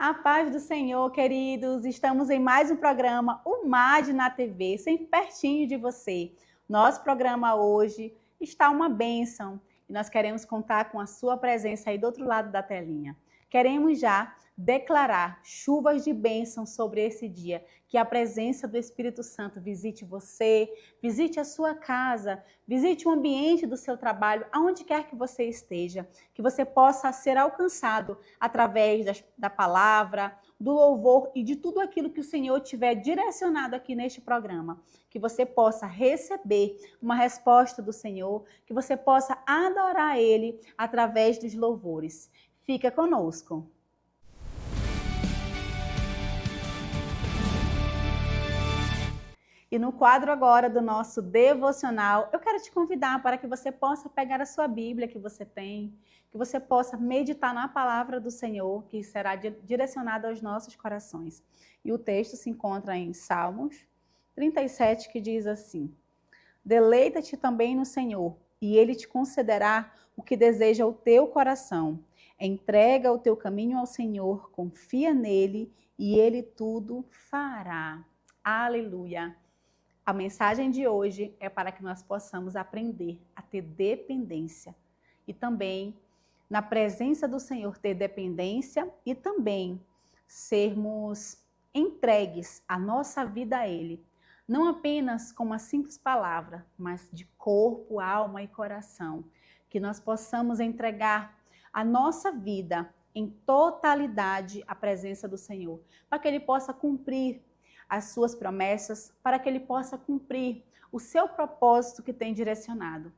A paz do Senhor, queridos. Estamos em mais um programa, o MAD na TV, sempre pertinho de você. Nosso programa hoje está uma bênção e nós queremos contar com a sua presença aí do outro lado da telinha. Queremos já declarar chuvas de bênção sobre esse dia, que a presença do Espírito Santo visite você, visite a sua casa, visite o ambiente do seu trabalho, aonde quer que você esteja, que você possa ser alcançado através da palavra, do louvor e de tudo aquilo que o Senhor tiver direcionado aqui neste programa. Que você possa receber uma resposta do Senhor, que você possa adorar Ele através dos louvores. Fica conosco. E no quadro agora do nosso devocional, eu quero te convidar para que você possa pegar a sua Bíblia que você tem, que você possa meditar na palavra do Senhor, que será direcionada aos nossos corações. E o texto se encontra em Salmos 37, que diz assim: Deleita-te também no Senhor, e Ele te concederá o que deseja o teu coração. Entrega o teu caminho ao Senhor, confia nele, e Ele tudo fará. Aleluia! A mensagem de hoje é para que nós possamos aprender a ter dependência e também, na presença do Senhor, ter dependência e também sermos entregues a nossa vida a Ele. Não apenas com uma simples palavra, mas de corpo, alma e coração. Que nós possamos entregar a nossa vida em totalidade à presença do Senhor, para que Ele possa cumprir as suas promessas, para que Ele possa cumprir o seu propósito que tem direcionado.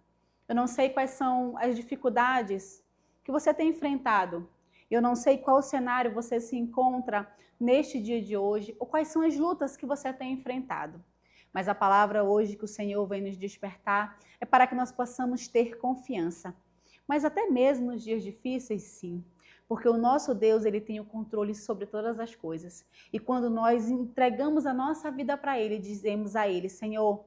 Eu não sei quais são as dificuldades que você tem enfrentado. Eu não sei qual cenário você se encontra neste dia de hoje, ou quais são as lutas que você tem enfrentado. Mas a palavra hoje que o Senhor vem nos despertar é para que nós possamos ter confiança. Mas até mesmo nos dias difíceis, sim. Porque o nosso Deus, Ele tem o controle sobre todas as coisas. E quando nós entregamos a nossa vida para Ele, dizemos a Ele: Senhor,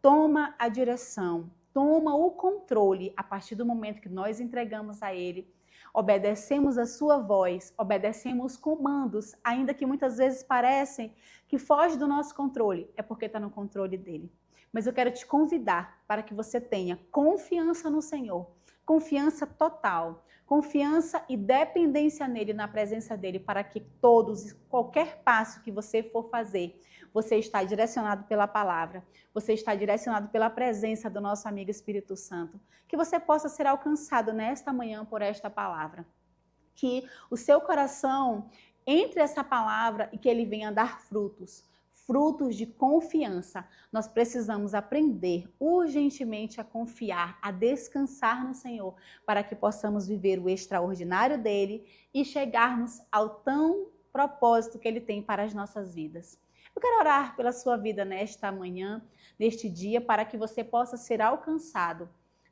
toma a direção, toma o controle. A partir do momento que nós entregamos a Ele, obedecemos a sua voz, obedecemos os comandos, ainda que muitas vezes parecem que foge do nosso controle, é porque está no controle dele. Mas eu quero te convidar para que você tenha confiança no Senhor, confiança total, confiança e dependência nele, na presença dele, para que todos, qualquer passo que você for fazer, você está direcionado pela palavra, você está direcionado pela presença do nosso amigo Espírito Santo, que você possa ser alcançado nesta manhã por esta palavra. Que o seu coração entre essa palavra e que ele venha dar frutos de confiança. Nós precisamos aprender urgentemente a confiar, a descansar no Senhor, para que possamos viver o extraordinário dele e chegarmos ao tão propósito que ele tem para as nossas vidas. Eu quero orar pela sua vida nesta manhã, neste dia, para que você possa ser alcançado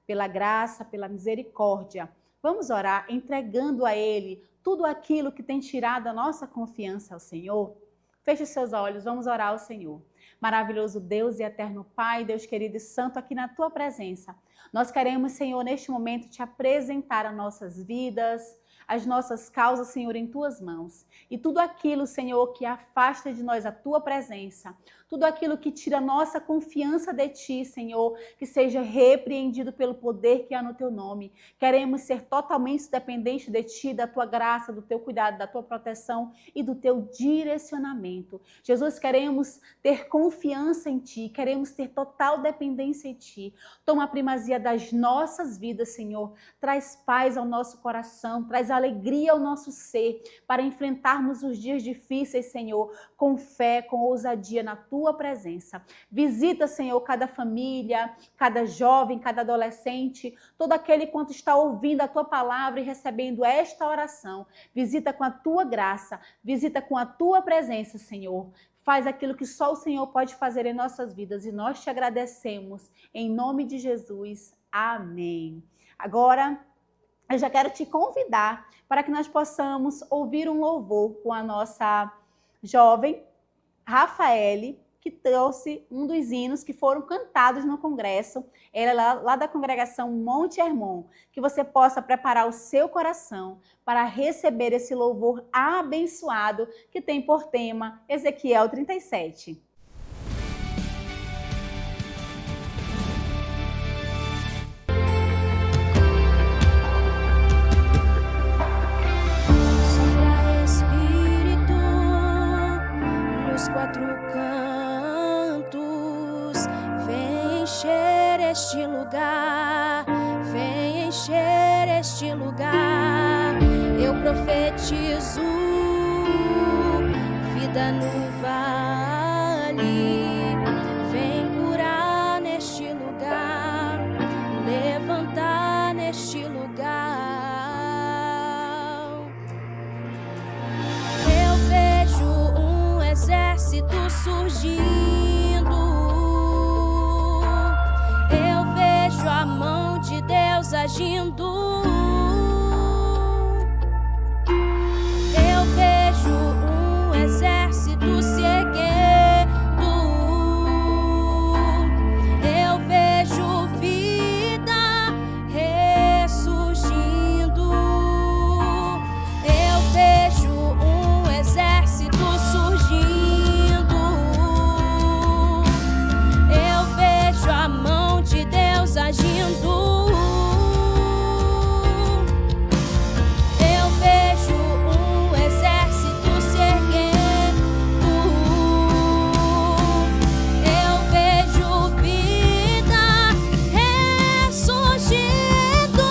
pela graça, pela misericórdia. Vamos orar entregando a Ele tudo aquilo que tem tirado a nossa confiança ao Senhor? Feche os seus olhos, vamos orar ao Senhor. Maravilhoso Deus e eterno Pai, Deus querido e santo, aqui na Tua presença. Nós queremos, Senhor, neste momento te apresentar as nossas vidas, as nossas causas, Senhor, em Tuas mãos. E tudo aquilo, Senhor, que afasta de nós a Tua presença, tudo aquilo que tira a nossa confiança de Ti, Senhor, que seja repreendido pelo poder que há no Teu nome. Queremos ser totalmente dependentes de Ti, da Tua graça, do Teu cuidado, da Tua proteção e do Teu direcionamento. Jesus, queremos ter confiança em Ti, queremos ter total dependência em Ti. Toma a primazia das nossas vidas, Senhor. Traz paz ao nosso coração, traz alegria ao nosso ser, para enfrentarmos os dias difíceis, Senhor, com fé, com ousadia na Tua presença. Visita, Senhor, cada família, cada jovem, cada adolescente, todo aquele quanto está ouvindo a Tua palavra e recebendo esta oração. Visita com a Tua graça, visita com a Tua presença, Senhor. Faz aquilo que só o Senhor pode fazer em nossas vidas e nós te agradecemos. Em nome de Jesus. Amém. Agora, eu já quero te convidar para que nós possamos ouvir um louvor com a nossa jovem Rafaele, que trouxe um dos hinos que foram cantados no congresso, era lá da congregação Monte Hermon, que você possa preparar o seu coração para receber esse louvor abençoado que tem por tema Ezequiel 37. Quatro cantos, vem encher este lugar, vem encher este lugar. Eu profetizo vida no vale, vem curar neste lugar, levantar neste lugar. Eu vejo um exército surgindo, eu vejo a mão de Deus agindo, eu vejo um exército se erguendo, eu vejo vida ressurgindo, eu vejo um exército surgindo, eu vejo a mão de Deus agindo, eu vejo um exército se erguendo, eu vejo vida ressurgindo,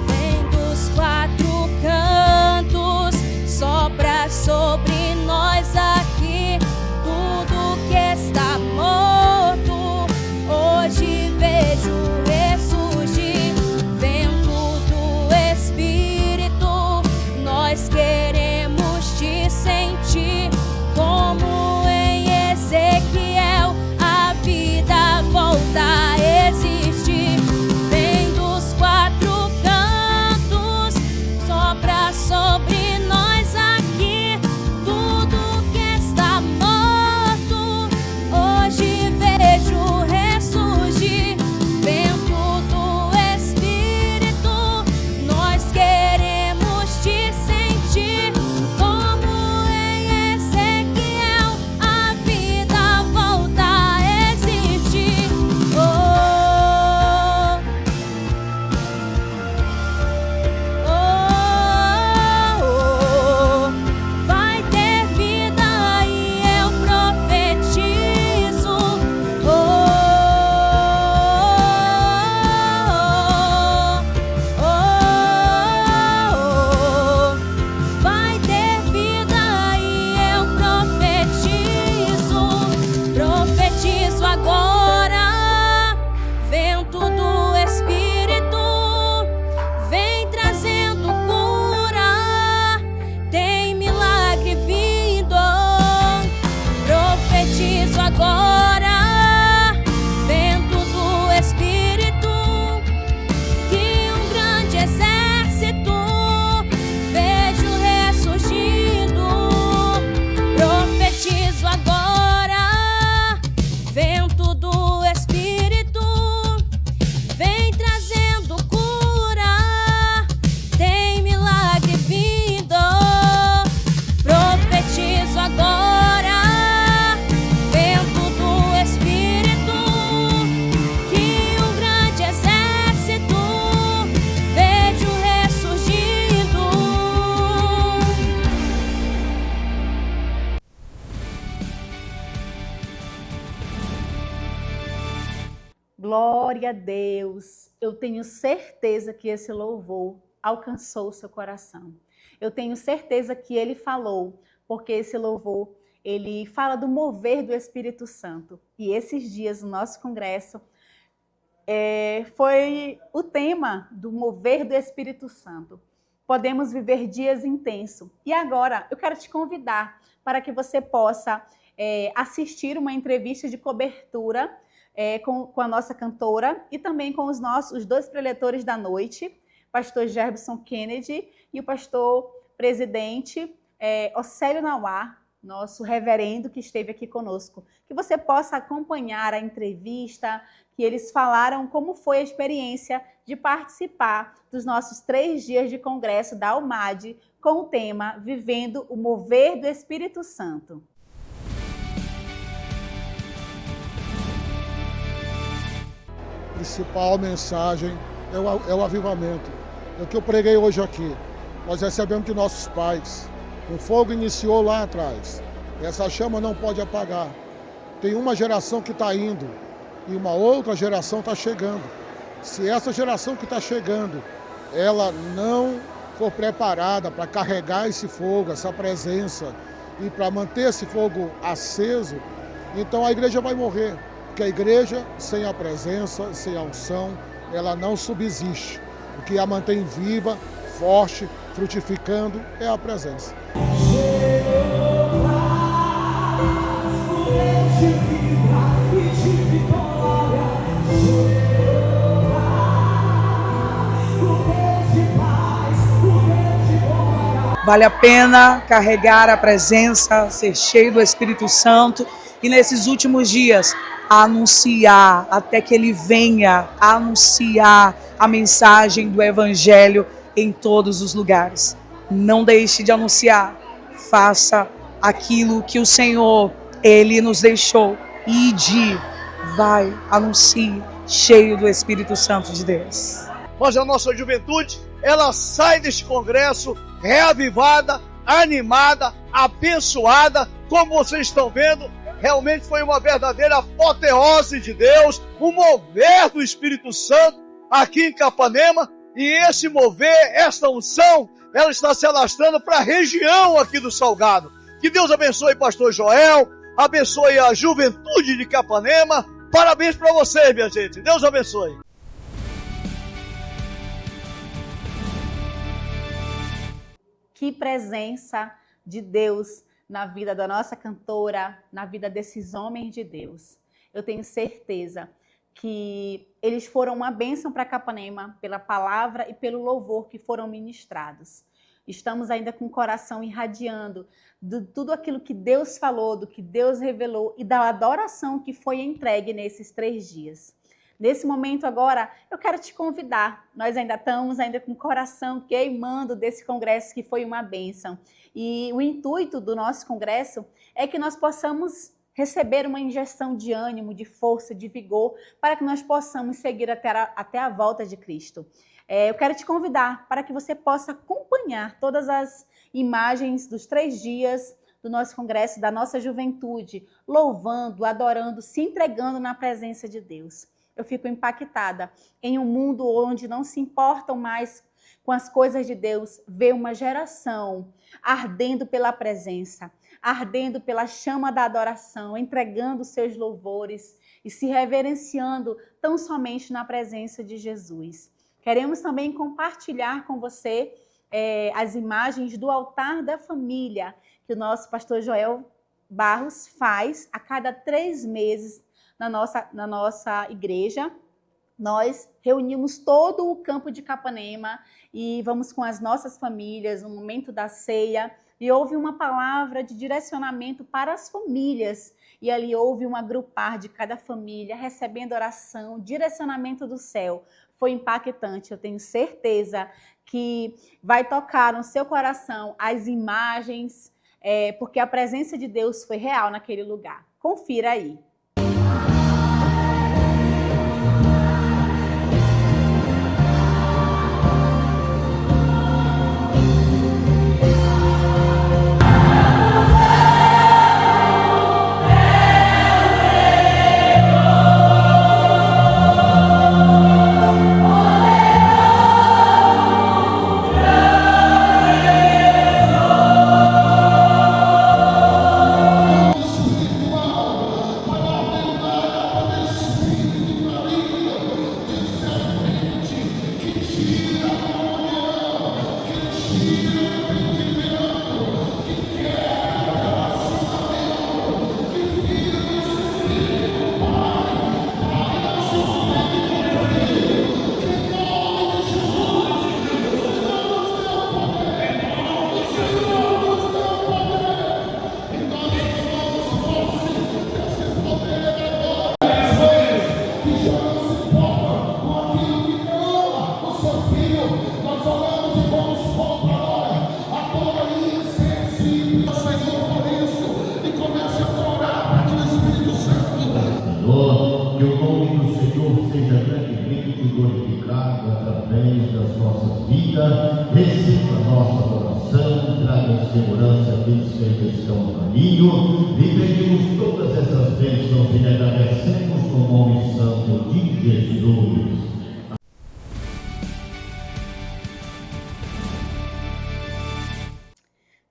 vem dos quatro cantos, sopra sobre nós aqui tudo que está morto. Hoje vejo ressurgir, vento do Espírito. Nós queremos te sentir como em Ezequiel, a vida volta a existir. Vem dos quatro cantos, sopra sobre nós aqui tudo que está morto. Hoje vejo ressurgir, vento do Espírito. Nós queremos te sentir como em Ezequiel, a vida volta a existir. Oh, vai ter vida e eu profetizo. Vai ter vida e eu profetizo. Profetizo agora, vento do Espírito, vem trazendo cura, tem milagre vindo. Profetizo agora, vento do Espírito, que um grande exército vejo ressurgindo. Profetizo agora, vento do Espírito, vem trazendo cura, tem milagre vindo. Profetizo agora, vento do Espírito, que um grande exército vejo ressurgindo. Glória a Deus! Eu tenho certeza que esse louvor alcançou o seu coração. Eu tenho certeza que ele falou, porque esse louvor, ele fala do mover do Espírito Santo. E esses dias, no nosso congresso, foi o tema do mover do Espírito Santo. Podemos viver dias intensos. E agora, eu quero te convidar para que você possa assistir uma entrevista de cobertura com a nossa cantora e também com os dois preletores da noite, pastor Gerbson Kennedy e o pastor presidente Océlio Nauá, nosso reverendo que esteve aqui conosco, que você possa acompanhar a entrevista, que eles falaram como foi a experiência de participar dos nossos 3 dias de congresso da Almad, com o tema Vivendo o Mover do Espírito Santo. A principal mensagem é o avivamento. É o que eu preguei hoje aqui. Nós recebemos de nossos pais. O fogo iniciou lá atrás. Essa chama não pode apagar. Tem uma geração que está indo e uma outra geração está chegando. Se essa geração que está chegando, ela não for preparada para carregar esse fogo, essa presença, e para manter esse fogo aceso, então a igreja vai morrer. Porque a igreja, sem a presença, sem a unção, ela não subsiste. O que a mantém viva, forte, frutificando, é a presença. Vale a pena carregar a presença, ser cheio do Espírito Santo e nesses últimos dias anunciar, até que Ele venha anunciar a mensagem do Evangelho em todos os lugares. Não deixe de anunciar, faça aquilo que o Senhor, Ele nos deixou. Ide, vai, anuncie, cheio do Espírito Santo de Deus. Mas a nossa juventude, ela sai deste congresso reavivada, animada, abençoada, como vocês estão vendo. Realmente foi uma verdadeira apoteose de Deus, um mover do Espírito Santo aqui em Capanema, e esse mover, essa unção, ela está se alastrando para a região aqui do Salgado. Que Deus abençoe pastor Joel, abençoe a juventude de Capanema. Parabéns para vocês, minha gente. Deus abençoe. Que presença de Deus na vida da nossa cantora, na vida desses homens de Deus. Eu tenho certeza que eles foram uma bênção para Capanema pela palavra e pelo louvor que foram ministrados. Estamos ainda com o coração irradiando de tudo aquilo que Deus falou, do que Deus revelou e da adoração que foi entregue nesses 3 dias. Nesse momento agora, eu quero te convidar. Nós ainda estamos com o coração queimando desse congresso que foi uma bênção. E o intuito do nosso congresso é que nós possamos receber uma injeção de ânimo, de força, de vigor, para que nós possamos seguir até a volta de Cristo. Eu quero te convidar para que você possa acompanhar todas as imagens dos 3 dias do nosso congresso, da nossa juventude, louvando, adorando, se entregando na presença de Deus. Eu fico impactada em um mundo onde não se importam mais com as coisas de Deus, ver uma geração ardendo pela presença, ardendo pela chama da adoração, entregando seus louvores e se reverenciando tão somente na presença de Jesus. Queremos também compartilhar com você as imagens do altar da família que o nosso pastor Joel Barros faz a cada 3 meses na nossa igreja. Nós reunimos todo o campo de Capanema e vamos com as nossas famílias no momento da ceia, e houve uma palavra de direcionamento para as famílias, e ali houve um agrupar de cada família, recebendo oração, direcionamento do céu. Foi impactante, eu tenho certeza que vai tocar no seu coração as imagens, porque a presença de Deus foi real naquele lugar. Confira aí. Senhor, que o nome do Senhor seja grandemente glorificado através das nossas vidas. Receba a nossa adoração, traga em segurança aqueles que ainda estão no caminho. E pedimos todas essas bênçãos e agradecemos no nome santo de Jesus.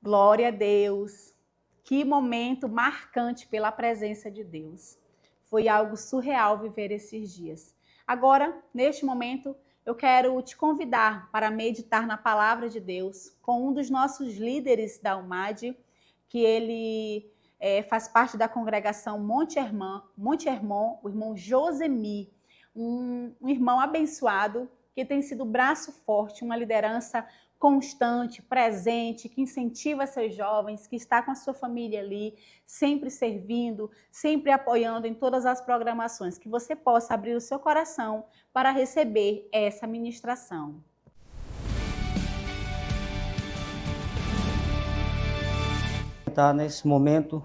Glória a Deus. Que momento marcante pela presença de Deus. Foi algo surreal viver esses dias. Agora, neste momento, eu quero te convidar para meditar na palavra de Deus com um dos nossos líderes da UMAD, que ele faz parte da congregação Monte Hermon, o irmão Josemi, um irmão abençoado que tem sido braço forte, uma liderança constante, presente, que incentiva seus jovens, que está com a sua família ali, sempre servindo, sempre apoiando em todas as programações, que você possa abrir o seu coração para receber essa ministração. Nesse momento,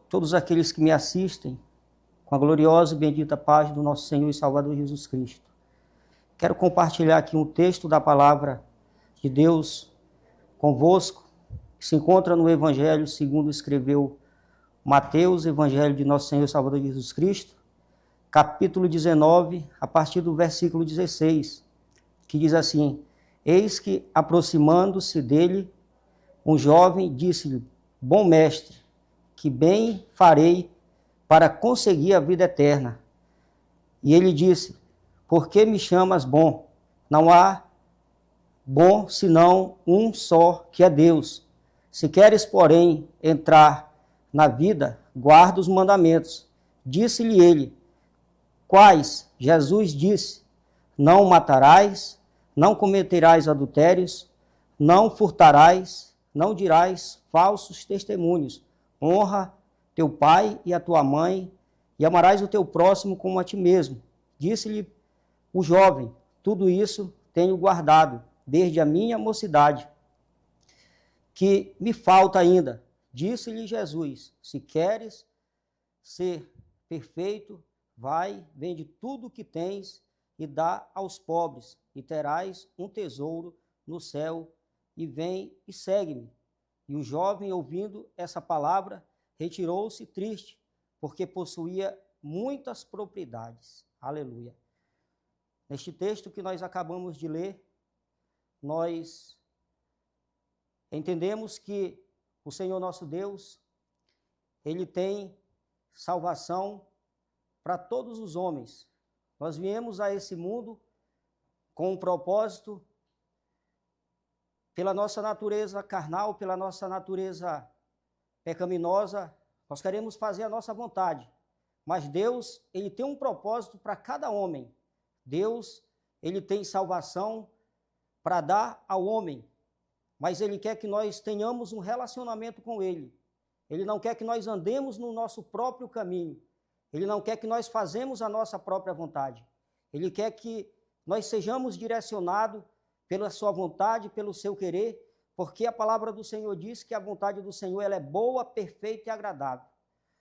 todos aqueles que me assistem, com a gloriosa e bendita paz do nosso Senhor e Salvador Jesus Cristo. Quero compartilhar aqui um texto da palavra de Deus convosco, que se encontra no Evangelho segundo escreveu Mateus, Evangelho de nosso Senhor e Salvador Jesus Cristo, capítulo 19, a partir do versículo 16, que diz assim: Eis que, aproximando-se dele, um jovem disse-lhe: Bom mestre, que bem farei para conseguir a vida eterna? E ele disse: Por que me chamas bom? Não há bom senão um só, que é Deus. Se queres, porém, entrar na vida, guarda os mandamentos. Disse-lhe ele: Quais? Jesus disse: Não matarás, não cometerás adultérios, não furtarás, não dirás falsos testemunhos. Honra teu pai e a tua mãe, e amarás o teu próximo como a ti mesmo. Disse-lhe o jovem: Tudo isso tenho guardado desde a minha mocidade. Que me falta ainda? Disse-lhe Jesus: Se queres ser perfeito, vai, vende tudo o que tens e dá aos pobres, e terás um tesouro no céu, e vem e segue-me. E o jovem, ouvindo essa palavra, retirou-se triste, porque possuía muitas propriedades. Aleluia. Neste texto que nós acabamos de ler, nós entendemos que o Senhor nosso Deus, Ele tem salvação para todos os homens. Nós viemos a esse mundo com um propósito, pela nossa natureza carnal, pela nossa natureza pecaminosa, nós queremos fazer a nossa vontade. Mas Deus, Ele tem um propósito para cada homem. Deus, Ele tem salvação para dar ao homem, mas Ele quer que nós tenhamos um relacionamento com Ele. Ele não quer que nós andemos no nosso próprio caminho. Ele não quer que nós façamos a nossa própria vontade. Ele quer que nós sejamos direcionados pela sua vontade, pelo seu querer, porque a palavra do Senhor diz que a vontade do Senhor ela é boa, perfeita e agradável.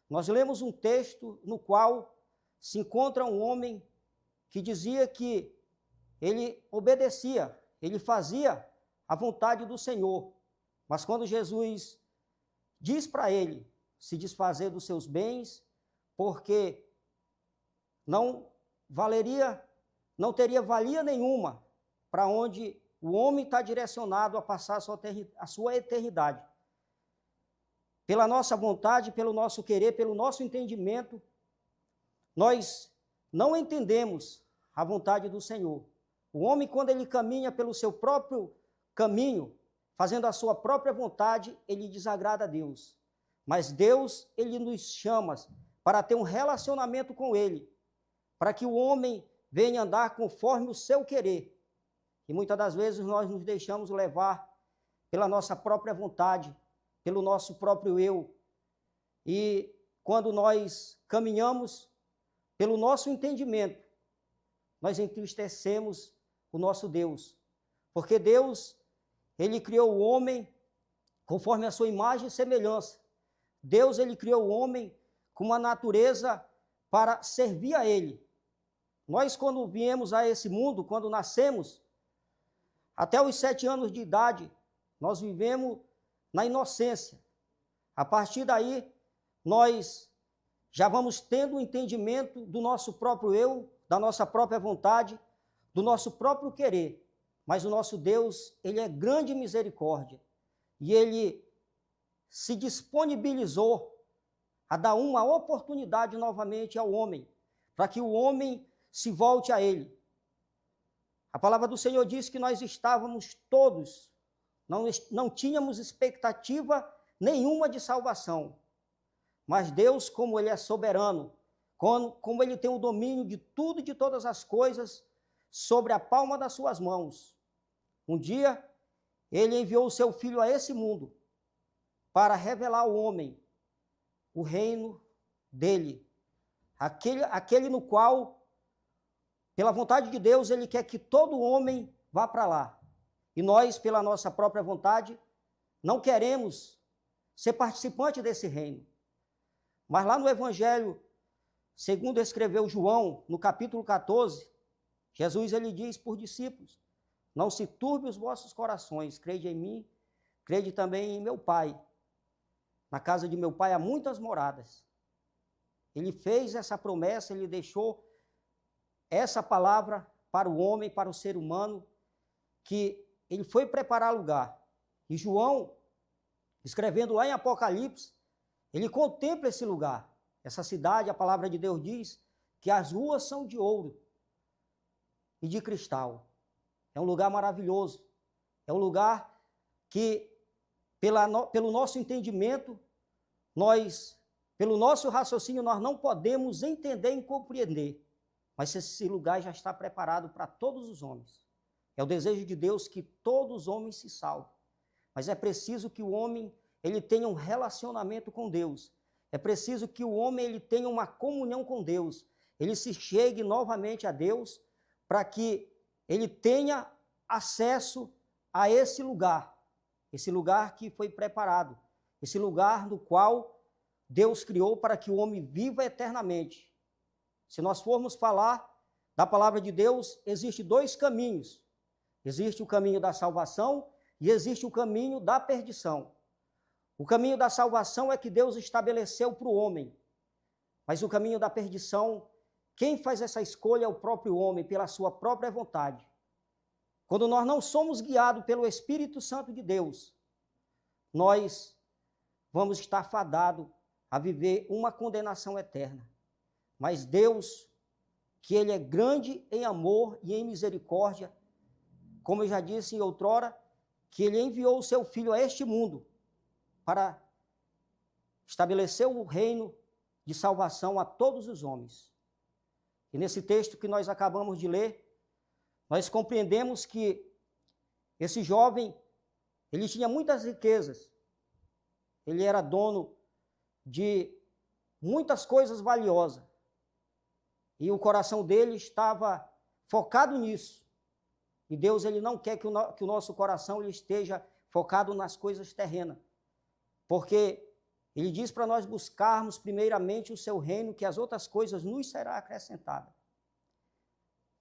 Nós lemos um texto no qual se encontra um homem que dizia que ele obedecia, ele fazia a vontade do Senhor, mas quando Jesus diz para ele se desfazer dos seus bens, porque não teria valia nenhuma para onde o homem está direcionado a passar a sua eternidade. Pela nossa vontade, pelo nosso querer, pelo nosso entendimento, nós não entendemos a vontade do Senhor. O homem, quando ele caminha pelo seu próprio caminho, fazendo a sua própria vontade, ele desagrada a Deus. Mas Deus, ele nos chama para ter um relacionamento com ele, para que o homem venha andar conforme o seu querer. E muitas das vezes nós nos deixamos levar pela nossa própria vontade, pelo nosso próprio eu. E quando nós caminhamos pelo nosso entendimento, nós entristecemos o nosso Deus. Porque Deus, ele criou o homem conforme a sua imagem e semelhança. Deus, ele criou o homem com uma natureza para servir a ele. Nós, quando viemos a esse mundo, quando nascemos, até os 7 anos de idade, nós vivemos na inocência. A partir daí, nós já vamos tendo o entendimento do nosso próprio eu, da nossa própria vontade, do nosso próprio querer. Mas o nosso Deus, ele é grande misericórdia. E ele se disponibilizou a dar uma oportunidade novamente ao homem, para que o homem se volte a ele. A palavra do Senhor diz que nós estávamos todos, não tínhamos expectativa nenhuma de salvação. Mas Deus, como ele é soberano, como ele tem o domínio de tudo e de todas as coisas sobre a palma das suas mãos, um dia ele enviou o seu Filho a esse mundo para revelar ao homem o reino dele, aquele no qual, pela vontade de Deus, ele quer que todo homem vá para lá. E nós, pela nossa própria vontade, não queremos ser participante desse reino. Mas lá no Evangelho, segundo escreveu João, no capítulo 14, Jesus ele diz por discípulos: não se turbe os vossos corações, crede em mim, crede também em meu Pai. Na casa de meu Pai há muitas moradas. Ele fez essa promessa, ele deixou essa palavra para o homem, para o ser humano, que ele foi preparar lugar. E João, escrevendo lá em Apocalipse, ele contempla esse lugar, essa cidade. A palavra de Deus diz que as ruas são de ouro e de cristal. É um lugar maravilhoso. É um lugar que, pelo nosso entendimento, pelo nosso raciocínio, nós não podemos entender e compreender. Mas esse lugar já está preparado para todos os homens. É o desejo de Deus que todos os homens se salvem. Mas é preciso que o homem ele tenha um relacionamento com Deus. É preciso que o homem ele tenha uma comunhão com Deus. Ele se chegue novamente a Deus para que ele tenha acesso a esse lugar que foi preparado, esse lugar no qual Deus criou para que o homem viva eternamente. Se nós formos falar da palavra de Deus, existem 2 caminhos. Existe o caminho da salvação e existe o caminho da perdição. O caminho da salvação é que Deus estabeleceu para o homem, mas o caminho da perdição, quem faz essa escolha é o próprio homem, pela sua própria vontade. Quando nós não somos guiados pelo Espírito Santo de Deus, nós vamos estar fadados a viver uma condenação eterna. Mas Deus, que ele é grande em amor e em misericórdia, como eu já disse em outrora, que ele enviou o seu Filho a este mundo para estabelecer o reino de salvação a todos os homens. E nesse texto que nós acabamos de ler, nós compreendemos que esse jovem, ele tinha muitas riquezas, ele era dono de muitas coisas valiosas, e o coração dele estava focado nisso. E Deus ele não quer que o nosso coração ele esteja focado nas coisas terrenas, porque ele diz para nós buscarmos primeiramente o seu reino, que as outras coisas nos serão acrescentadas.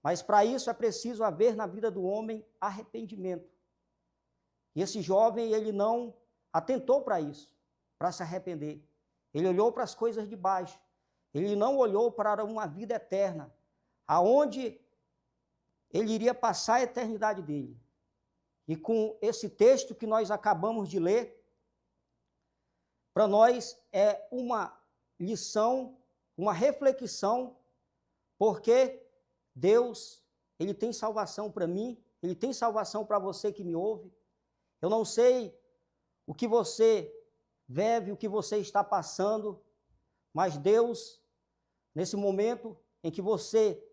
Mas para isso é preciso haver na vida do homem arrependimento. E esse jovem, ele não atentou para isso, para se arrepender. Ele olhou para as coisas de baixo. Ele não olhou para uma vida eterna, aonde ele iria passar a eternidade dele. E com esse texto que nós acabamos de ler, para nós é uma lição, uma reflexão, porque Deus, ele tem salvação para mim, ele tem salvação para você que me ouve. Eu não sei o que você vive, o que você está passando, mas Deus, nesse momento em que você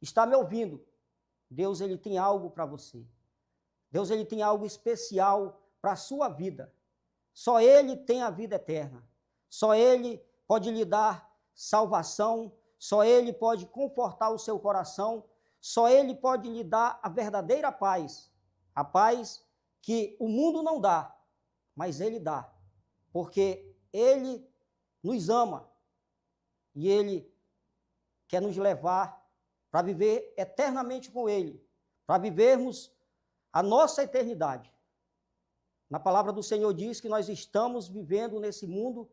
está me ouvindo, Deus ele tem algo para você. Deus ele tem algo especial para a sua vida. Só ele tem a vida eterna. Só ele pode lhe dar salvação. Só ele pode confortar o seu coração. Só Ele pode lhe dar a verdadeira paz, a paz que o mundo não dá, mas Ele dá, porque Ele nos ama e Ele quer nos levar para viver eternamente com Ele, para vivermos a nossa eternidade. Na palavra do Senhor diz que nós estamos vivendo nesse mundo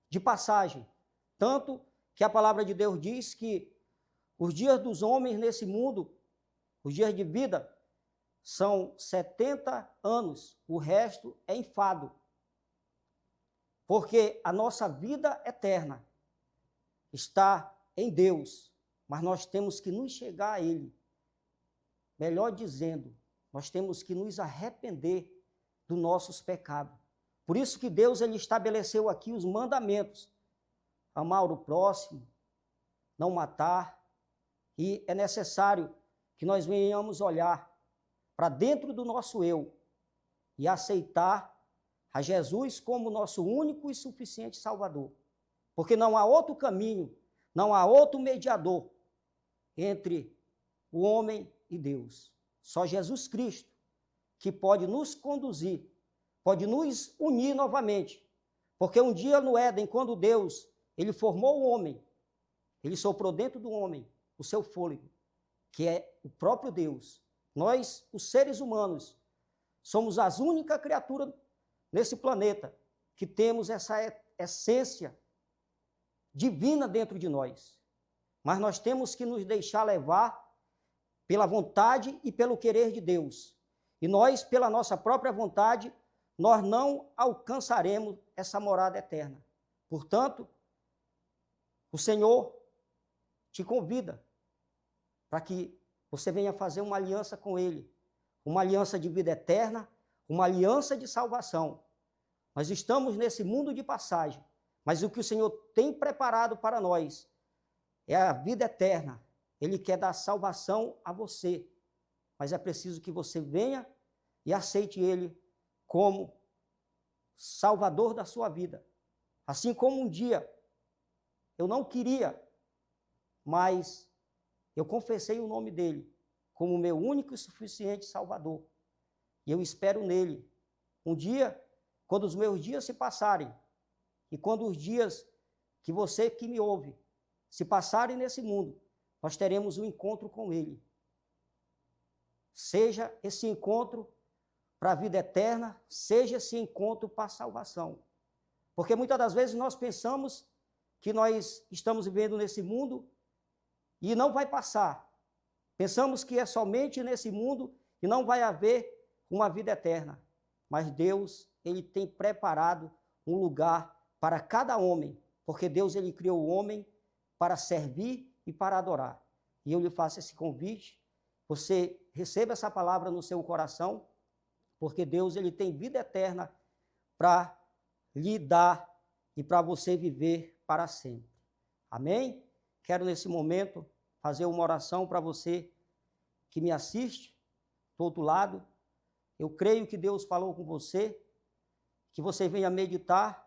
de passagem, tanto que a palavra de Deus diz que os dias dos homens nesse mundo, os dias de vida, são 70 anos, o resto é enfado. Porque a nossa vida eterna está em Deus, mas nós temos que nos chegar a Ele. Melhor dizendo, nós temos que nos arrepender dos nossos pecados. Por isso que Deus ele estabeleceu aqui os mandamentos. Amar o próximo, não matar. E é necessário que nós venhamos olhar para dentro do nosso eu e aceitar a Jesus como nosso único e suficiente Salvador. Porque não há outro caminho, não há outro mediador entre o homem e Deus. Só Jesus Cristo que pode nos conduzir, pode nos unir novamente. Porque um dia no Éden, quando Deus ele formou o homem, ele soprou dentro do homem o seu fôlego, que é o próprio Deus. Nós, os seres humanos, somos as únicas criaturas nesse planeta que temos essa essência divina dentro de nós. Mas nós temos que nos deixar levar pela vontade e pelo querer de Deus. E nós, pela nossa própria vontade, nós não alcançaremos essa morada eterna. Portanto, o Senhor te convida para que você venha fazer uma aliança com Ele, uma aliança de vida eterna, uma aliança de salvação. Nós estamos nesse mundo de passagem, mas o que o Senhor tem preparado para nós é a vida eterna. Ele quer dar salvação a você, mas é preciso que você venha e aceite Ele como Salvador da sua vida. Assim como um dia eu não queria, mas eu confessei o nome dele como meu único e suficiente Salvador. E eu espero nele. Um dia, quando os meus dias se passarem, e quando os dias que você que me ouve se passarem nesse mundo, nós teremos um encontro com ele. Seja esse encontro para a vida eterna, seja esse encontro para a salvação. Porque muitas das vezes nós pensamos que nós estamos vivendo nesse mundo e não vai passar. Pensamos que é somente nesse mundo e não vai haver uma vida eterna. Mas Deus, ele tem preparado um lugar para cada homem, porque Deus ele criou o homem para servir e para adorar. E eu lhe faço esse convite, você receba essa palavra no seu coração, porque Deus ele tem vida eterna para lhe dar e para você viver para sempre. Amém? Quero nesse momento fazer uma oração para você que me assiste do outro lado. Eu creio que Deus falou com você, que você venha meditar.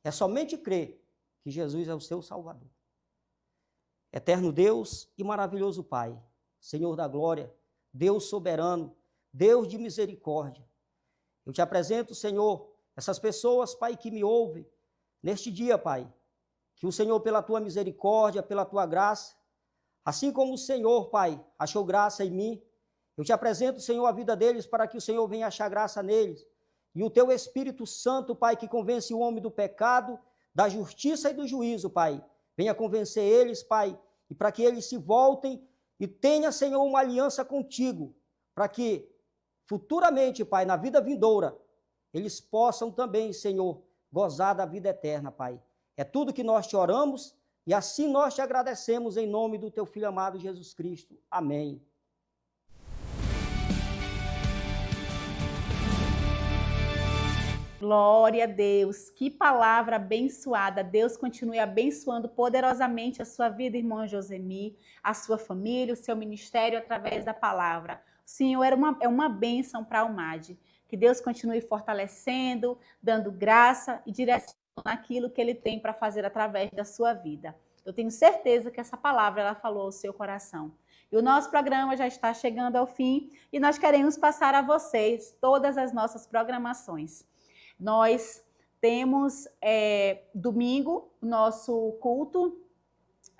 É somente crer que Jesus é o seu Salvador. Eterno Deus e maravilhoso Pai, Senhor da glória, Deus soberano, Deus de misericórdia. Eu te apresento, Senhor, essas pessoas, Pai, que me ouvem neste dia, Pai. Que o Senhor, pela tua misericórdia, pela tua graça, assim como o Senhor, Pai, achou graça em mim, eu te apresento, Senhor, a vida deles para que o Senhor venha achar graça neles. E o teu Espírito Santo, Pai, que convence o homem do pecado, da justiça e do juízo, Pai, venha convencer eles, Pai, e para que eles se voltem e tenha, Senhor, uma aliança contigo, para que futuramente, Pai, na vida vindoura, eles possam também, Senhor, gozar da vida eterna, Pai. É tudo que nós te oramos e assim nós te agradecemos em nome do teu Filho amado Jesus Cristo. Amém. Glória a Deus, que palavra abençoada. Deus continue abençoando poderosamente a sua vida, irmão Josemi, a sua família, o seu ministério através da palavra. O Senhor é uma bênção para a UMAD. Que Deus continue fortalecendo, dando graça e direção naquilo que Ele tem para fazer através da sua vida. Eu tenho certeza que essa palavra ela falou ao seu coração. E o nosso programa já está chegando ao fim e nós queremos passar a vocês todas as nossas programações. Nós temos domingo o nosso culto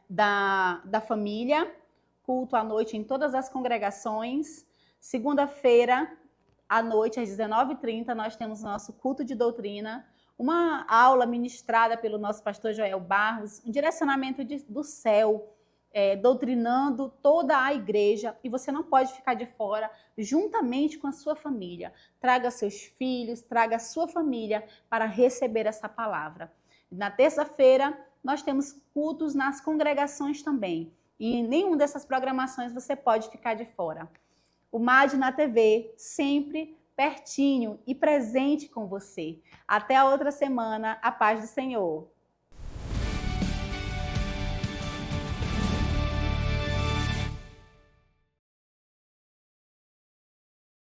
da família, culto à noite em todas as congregações. Segunda-feira, à noite, às 19h30, nós temos nosso culto de doutrina, uma aula ministrada pelo nosso pastor Joel Barros, um direcionamento do céu, doutrinando toda a igreja, e você não pode ficar de fora, juntamente com a sua família. Traga seus filhos, traga a sua família para receber essa palavra. Na terça-feira, nós temos cultos nas congregações também, e em nenhuma dessas programações você pode ficar de fora. O MAD na TV, sempre pertinho e presente com você. Até a outra semana, a paz do Senhor.